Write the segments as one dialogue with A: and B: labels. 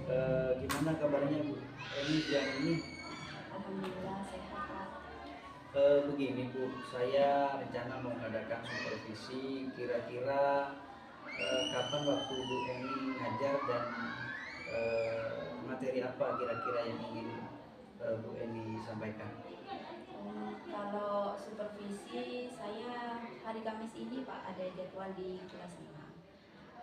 A: Gimana kabarnya Bu Eni siang ini?
B: Alhamdulillah sehat Pak.
A: Begini Bu, saya rencana mau mengadakan supervisi. Kira-kira kapan waktu Bu Eni ngajar dan materi apa kira-kira yang ingin Bu Eni sampaikan?
B: Kalau supervisi saya hari Kamis ini Pak ada jadwal di kelas 5.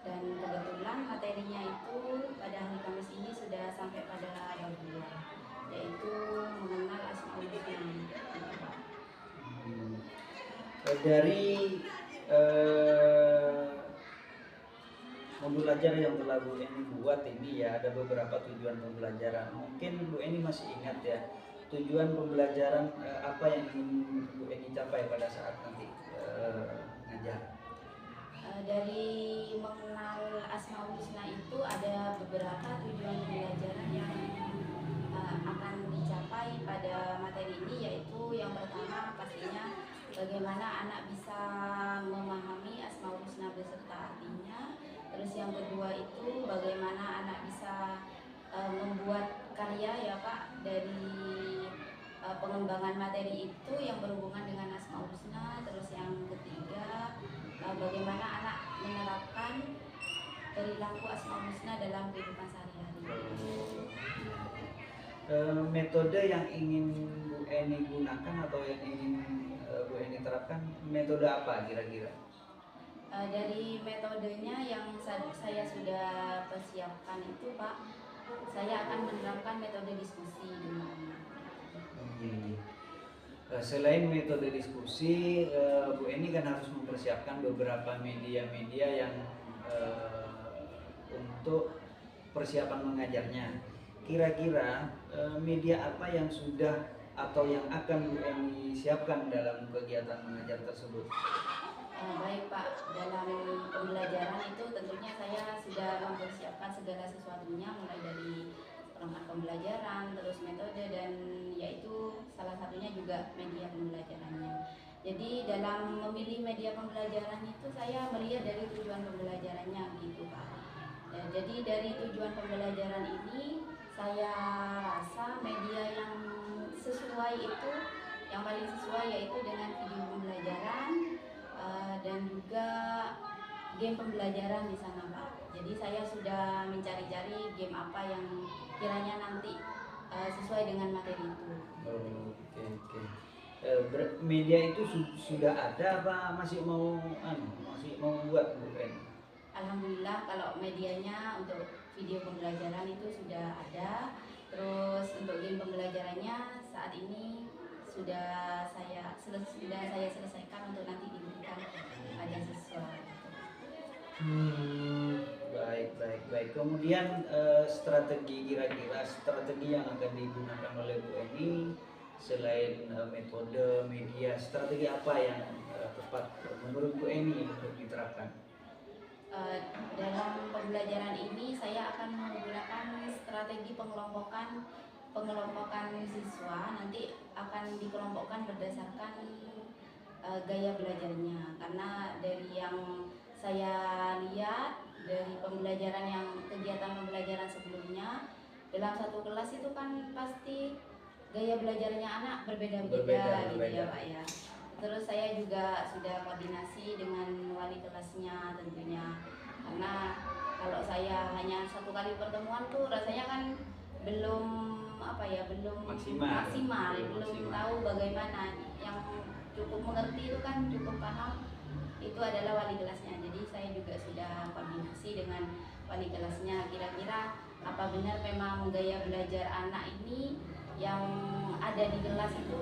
B: Dan kebetulan materinya itu pada hari Kamis ini sudah sampai pada bab 2, yaitu mengenal Asmaul Husna.
A: Dari eh, modul ajar yang telah Bu Eni buat ini ya, ada beberapa tujuan pembelajaran. Mungkin Bu Eni masih ingat ya, tujuan pembelajaran apa yang ingin Bu Eni capai pada saat nanti ngajar?
B: Dari mengenal Asmaul Husna itu ada beberapa tujuan pembelajaran yang akan dicapai pada materi ini, yaitu yang pertama pastinya bagaimana anak bisa memahami Asmaul Husna beserta artinya. Terus yang kedua itu bagaimana anak bisa membuat karya ya Pak dari pengembangan materi itu yang berhubungan dengan Asmaul Husna. Terus yang ketiga bagaimana anak menerapkan perilaku Asmaul Husna dalam kehidupan sehari-hari.
A: Metode yang ingin Bu Eni gunakan atau yang ingin Bu Eni terapkan, metode apa kira-kira?
B: Dari metodenya yang saya sudah persiapkan itu Pak, saya akan menerapkan metode diskusi dengan anak.
A: Selain metode diskusi, Bu Eni kan harus mempersiapkan beberapa media-media yang untuk persiapan mengajarnya. Kira-kira media apa yang sudah atau yang akan Bu Eni siapkan dalam kegiatan mengajar tersebut?
B: Baik Pak, dalam pembelajaran itu tentunya saya sudah mempersiapkan segala sesuatunya, mulai dari perangkat pembelajaran, terus metode, dan yaitu salah satunya juga media pembelajarannya. Jadi dalam memilih media pembelajaran itu saya melihat dari tujuan pembelajarannya gitu Pak. Jadi dari tujuan pembelajaran ini saya rasa media yang sesuai itu, yang paling sesuai yaitu dengan video pembelajaran dan juga game pembelajaran di sana Pak. Jadi saya sudah mencari-cari game apa yang kiranya nanti sesuai dengan materi itu.
A: Oke. Media itu sudah ada apa masih mau buat Bu Eni?
B: Alhamdulillah kalau medianya untuk video pembelajaran itu sudah ada. Terus untuk game pembelajarannya saat ini sudah saya selesaikan untuk nanti diberikan pada siswa.
A: Baik. Kemudian kira-kira strategi yang akan digunakan oleh Bu Eni selain metode media, strategi apa yang tepat menurut Bu Eni untuk diterapkan?
B: Dalam pembelajaran ini saya akan menggunakan strategi pengelompokan siswa. Nanti akan dikelompokkan berdasarkan gaya belajarnya, karena dari yang saya lihat dari kegiatan pembelajaran sebelumnya, dalam satu kelas itu kan pasti gaya belajarnya anak berbeda-beda gitu ya Pak ya. Terus saya juga sudah koordinasi dengan wali kelasnya tentunya, karena kalau saya hanya satu kali pertemuan tuh rasanya kan belum maksimal, belum tahu bagaimana. Yang cukup mengerti itu kan cukup paham itu adalah wali kelasnya. Jadi saya juga sudah koordinasi dengan wali kelasnya, kira-kira apa benar memang gaya belajar anak ini yang ada di kelas itu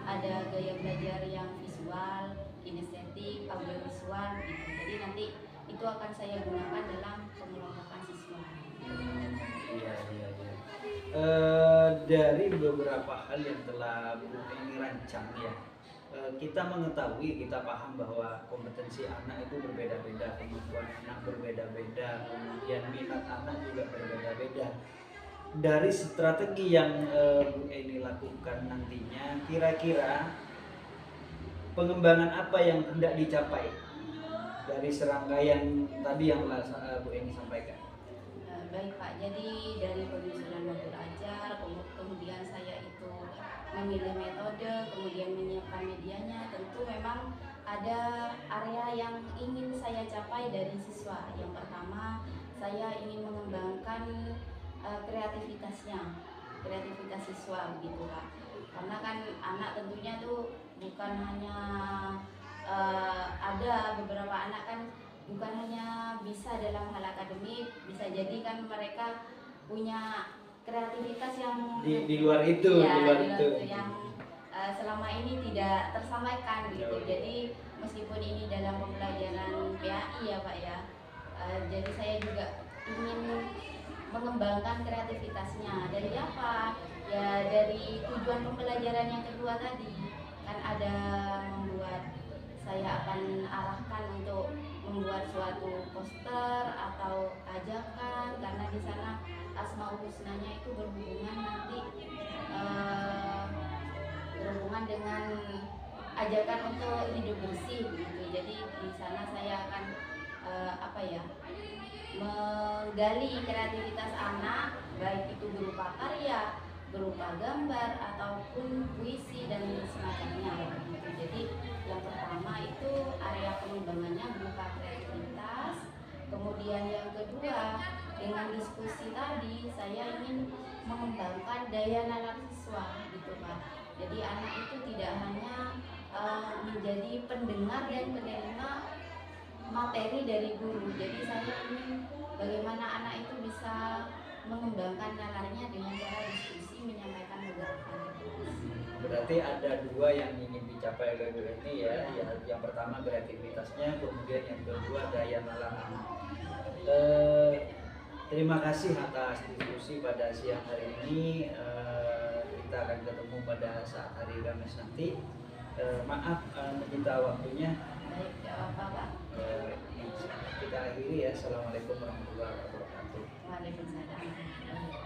B: ada gaya belajar yang visual, kinestetik, audiovisual gitu. Jadi nanti itu akan saya gunakan dalam pengelompokan siswa.
A: Iya. Dari beberapa hal yang telah Bu Eni rancang ya, kita mengetahui, kita paham bahwa kompetensi anak itu berbeda-beda, kemampuan anak berbeda-beda, kemudian minat anak juga berbeda-beda. Dari strategi yang Bu Eni lakukan nantinya, kira-kira pengembangan apa yang hendak dicapai dari serangkaian tadi yang Bu Eni sampaikan?
B: Baik Pak, jadi dari penyusunan modul ajar, kemudian saya itu memilih metode, kemudian menyiapkan medianya, tentu memang ada area yang ingin saya capai dari siswa. Yang pertama, saya ingin mengembangkan kreativitas siswa begitu Pak. Karena kan anak tentunya tuh bukan hanya ada beberapa anak kan bukan hanya bisa dalam hal akademik, bisa jadi kan mereka punya kreativitas yang
A: di luar itu,
B: ya,
A: di luar
B: di luar
A: itu.
B: itu yang selama ini tidak tersampaikan gitu. Jadi meskipun ini dalam pembelajaran PAI ya Pak ya, jadi saya juga ingin mengembangkan kreativitasnya. Dari apa? Ya dari tujuan pembelajaran yang kedua tadi, kan ada membuat, saya akan arahkan untuk membuat suatu poster atau ajakan, karena di sana Asmaul Husnanya itu berhubungan nanti berhubungan dengan ajakan untuk hidup bersih gitu. Jadi di sana saya akan menggali kreativitas anak, baik itu berupa karya, berupa gambar ataupun puisi dan semacamnya gitu. Jadi yang pertama itu area pengembangannya berupa kreativitas. Kemudian yang kedua, dengan diskusi tadi saya ingin mengembangkan daya nalar siswa gitu Pak. Jadi anak itu tidak hanya menjadi pendengar dan penerima materi dari guru. Jadi saya ingin bagaimana anak itu bisa mengembangkan nalarnya dengan cara diskusi, menyampaikan beberapa.
A: Berarti ada dua yang ingin dicapai oleh Bu Eni ya. Yang pertama kreativitasnya, kemudian yang kedua daya nalar anak. Terima kasih atas diskusi pada siang hari ini. Kita akan ketemu pada saat hari Kamis nanti. Maaf menyita waktunya.
B: Baik, tidak apa-apa Pak.
A: Kita akhiri ya. Assalamualaikum warahmatullahi wabarakatuh.
B: Waalaikumsalam.